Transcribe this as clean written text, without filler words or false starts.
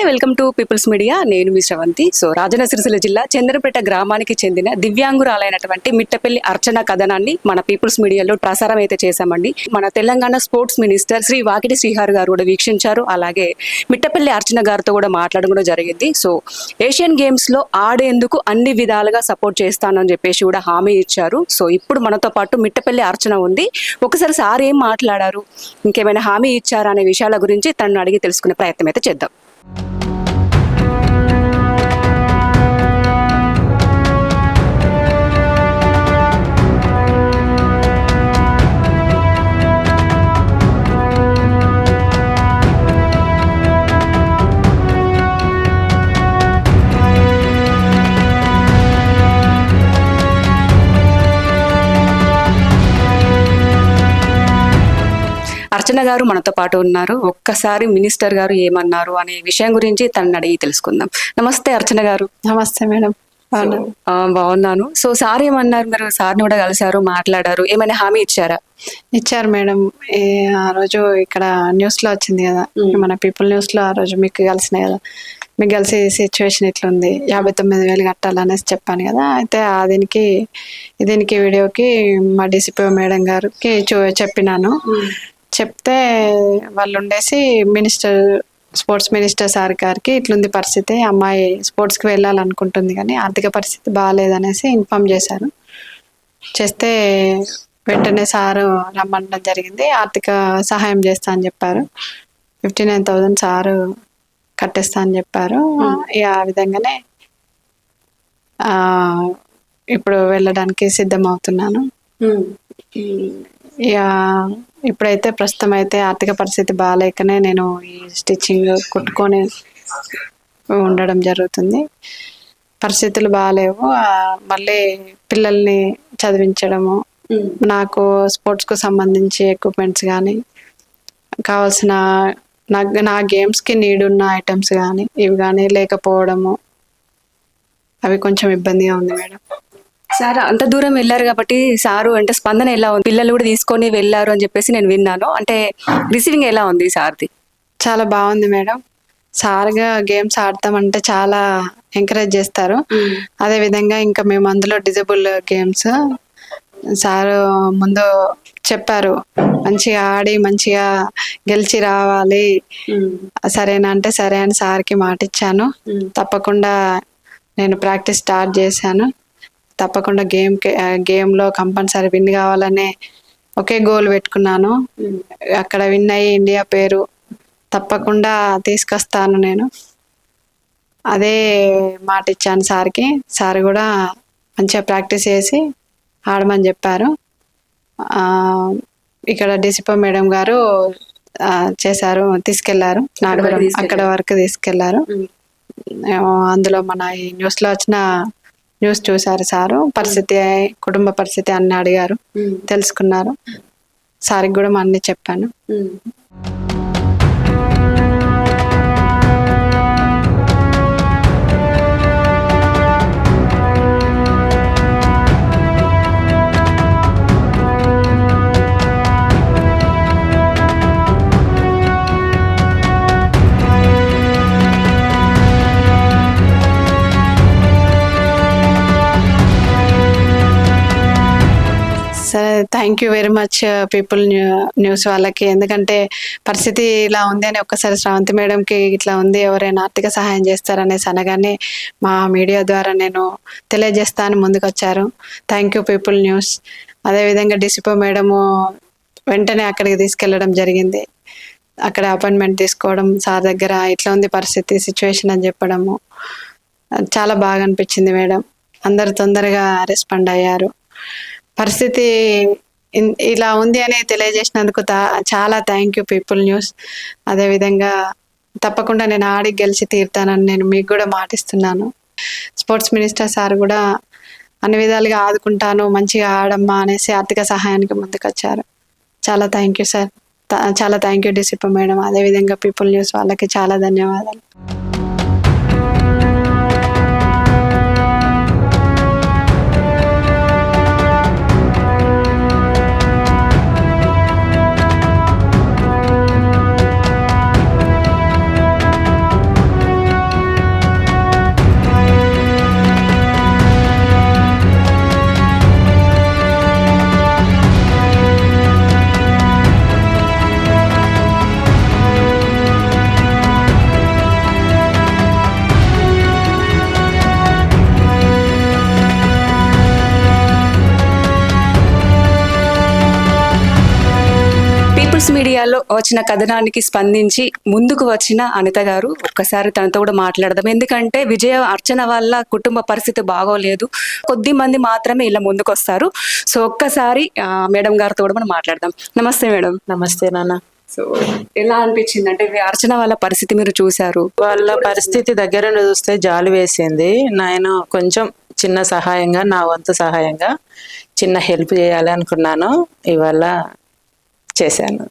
Welcome to people's media. నేను మీ Sravanthi. So Rajanna Sircilla జిల్లా చంద్రపేట గ్రామానికి చెందిన దివ్యాంగురాలైనటువంటి మిట్టపల్లి అర్చన కథనాన్ని మన పీపుల్స్ మీడియాలో ప్రసారం అయితే చేశామండి. మన తెలంగాణ స్పోర్ట్స్ మినిస్టర్ శ్రీ వాకిటి శ్రీహరి గారు కూడా వీక్షించారు. అలాగే మిట్టపల్లి అర్చన గారితో కూడా మాట్లాడడం కూడా జరిగింది. సో ఏషియన్ గేమ్స్ లో ఆడేందుకు అన్ని విధాలుగా సపోర్ట్ చేస్తానని చెప్పేసి కూడా హామీ ఇచ్చారు. సో ఇప్పుడు మనతో పాటు మిట్టపల్లి అర్చన ఉంది. ఒకసారి సార్ ఏం మాట్లాడారు, ఇంకేమైనా హామీ ఇచ్చారా అనే విషయాల గురించి తనను అడిగి తెలుసుకునే ప్రయత్నం అయితే చేద్దాం. అర్చన గారు మనతో పాటు ఉన్నారు. ఒక్కసారి మినిస్టర్ గారు ఏమన్నారు అనే విషయం గురించి తనని అడిగి తెలుసుకుందాం. నమస్తే అర్చన గారు. నమస్తే మేడం. బాగున్నాను. సో సార్ ఏమన్నారు? మీరు సార్ని కూడా కలిసారు, మాట్లాడారు, ఏమైనా హామీ ఇచ్చారా? ఇచ్చారు మేడం. ఆ రోజు ఇక్కడ న్యూస్ లో వచ్చింది కదా, మన పీపుల్ న్యూస్ లో ఆ రోజు మీకు కలిసినాయి కదా, మీకు కలిసి సిచ్యువేషన్ ఇట్లుంది, 59,000 కట్టాలనేసి చెప్పాను కదా. అయితే దీనికి వీడియోకి మా డిసిపి మేడం గారికి చెప్పినాను. చెప్తే వాళ్ళు ఉండేసి స్పోర్ట్స్ మినిస్టర్ సార్ గారికి ఇట్లుంది పరిస్థితి, అమ్మాయి స్పోర్ట్స్కి వెళ్ళాలనుకుంటుంది కానీ ఆర్థిక పరిస్థితి బాగాలేదనేసి ఇన్ఫామ్ చేశారు. చేస్తే వెంటనే సారు రమ్మనడం జరిగింది. ఆర్థిక సహాయం చేస్తా అని చెప్పారు. 59,000 సారు కట్టేస్తా అని చెప్పారు. ఆ విధంగానే ఇప్పుడు వెళ్ళడానికి సిద్ధం అవుతున్నాను. ఇప్పుడైతే ప్రస్తుతం అయితే ఆర్థిక పరిస్థితి బాగాలేకనే నేను ఈ స్టిచ్చింగ్ కుట్టుకొని ఉండడం జరుగుతుంది. పరిస్థితులు బాగాలేవు. మళ్ళీ పిల్లల్ని చదివించడము, నాకు స్పోర్ట్స్కు సంబంధించి ఎక్విప్మెంట్స్ కానీ కావాల్సిన నా గేమ్స్కి నీడ్ ఉన్న ఐటమ్స్ కానీ ఇవి కానీ లేకపోవడము, అవి కొంచెం ఇబ్బందిగా ఉంది మేడం. సార్ అంత దూరం వెళ్ళారు కాబట్టి సారు అంటే స్పందన ఎలా ఉంది? పిల్లలు కూడా తీసుకొని వెళ్ళారు అని చెప్పేసి నేను విన్నాను. అంటే రిసీవింగ్ ఎలా ఉంది సార్ది? చాలా బాగుంది మేడం. సార్గా గేమ్స్ ఆడతామంటే చాలా ఎంకరేజ్ చేస్తారు. అదే విధంగా ఇంకా మేము అందులో డిజబుల్ గేమ్స్ సారు ముందు చెప్పారు, మంచిగా ఆడి మంచిగా గెలిచి రావాలి, సరేనా అంటే సరే అని సార్కి మాట ఇచ్చాను. తప్పకుండా నేను ప్రాక్టీస్ స్టార్ట్ చేశాను. తప్పకుండా గేమ్లో కంపల్సరీ విన్ కావాలనే ఒకే గోల్ పెట్టుకున్నాను. అక్కడ విన్ అయ్యి ఇండియా పేరు తప్పకుండా తీసుకొస్తాను నేను, అదే మాట ఇచ్చాను సార్కి. సార్ కూడా మంచిగా ప్రాక్టీస్ చేసి ఆడమని చెప్పారు. ఇక్కడ డిసిపో మేడం గారు చేశారు, తీసుకెళ్లారు, నాకు అక్కడ వరకు తీసుకెళ్లారు. అందులో మన ఈ న్యూస్లో వచ్చిన న్యూస్ చూసారు సారు. పరిస్థితి, కుటుంబ పరిస్థితి అన్ని అడిగారు, తెలుసుకున్నారు. సార్కి కూడా అన్ని చెప్పాను. సరే, thank you very much people news వాళ్ళకి. ఎందుకంటే పరిస్థితి ఇలా ఉంది అని ఒక్కసారి శ్రావంతి మేడంకి ఇట్లా ఉంది, ఎవరైనా ఆర్థిక సహాయం చేస్తారనేసి అనగానే మా మీడియా ద్వారా నేను తెలియజేస్తాను ముందుకు వచ్చారు. Thank you people news. అదేవిధంగా డిసిపో మేడము వెంటనే అక్కడికి తీసుకెళ్ళడం జరిగింది. అక్కడ అపాయింట్మెంట్ తీసుకోవడం, సార్ దగ్గర ఇట్లా ఉంది పరిస్థితి, సిచ్యువేషన్ అని చెప్పడము చాలా బాగా అనిపించింది మేడం. అందరు తొందరగా రెస్పాండ్ అయ్యారు. పరిస్థితి ఇలా ఉంది అని తెలియజేసినందుకు చాలా థ్యాంక్ యూ పీపుల్ న్యూస్. అదేవిధంగా తప్పకుండా నేను ఆడి గెలిచి తీరుతానని నేను మీకు కూడా మాటిస్తున్నాను. స్పోర్ట్స్ మినిస్టర్ సార్ కూడా అన్ని విధాలుగా ఆదుకుంటాను, మంచిగా ఆడమ్మా అనేసి ఆర్థిక సహాయానికి ముందుకు వచ్చారు. చాలా థ్యాంక్ యూ సార్. చాలా థ్యాంక్ యూ డిసిపో మేడం. అదేవిధంగా పీపుల్ న్యూస్ వాళ్ళకి చాలా ధన్యవాదాలు. మీడియాలో వచ్చిన కథనానికి స్పందించి ముందుకు వచ్చిన అనిత గారు, ఒక్కసారి తనతో కూడా మాట్లాడదాం. ఎందుకంటే విజయ అర్చన వల్ల కుటుంబ పరిస్థితి బాగోలేదు, కొద్ది మంది మాత్రమే ఇలా ముందుకు వస్తారు. సో ఒక్కసారి మేడం గారితో కూడా మనం మాట్లాడదాం. నమస్తే మేడం. నమస్తే నాన్న. సో ఎలా అనిపించింది అంటే అర్చన వాళ్ళ పరిస్థితి మీరు చూశారు? వాళ్ళ పరిస్థితి దగ్గర నుండి చూస్తే జాలి వేసింది. నేను కొంచెం చిన్న సహాయంగా, నా వంతు సహాయంగా చిన్న హెల్ప్ చేయాలి అనుకున్నాను, ఇవాళ చేశాను.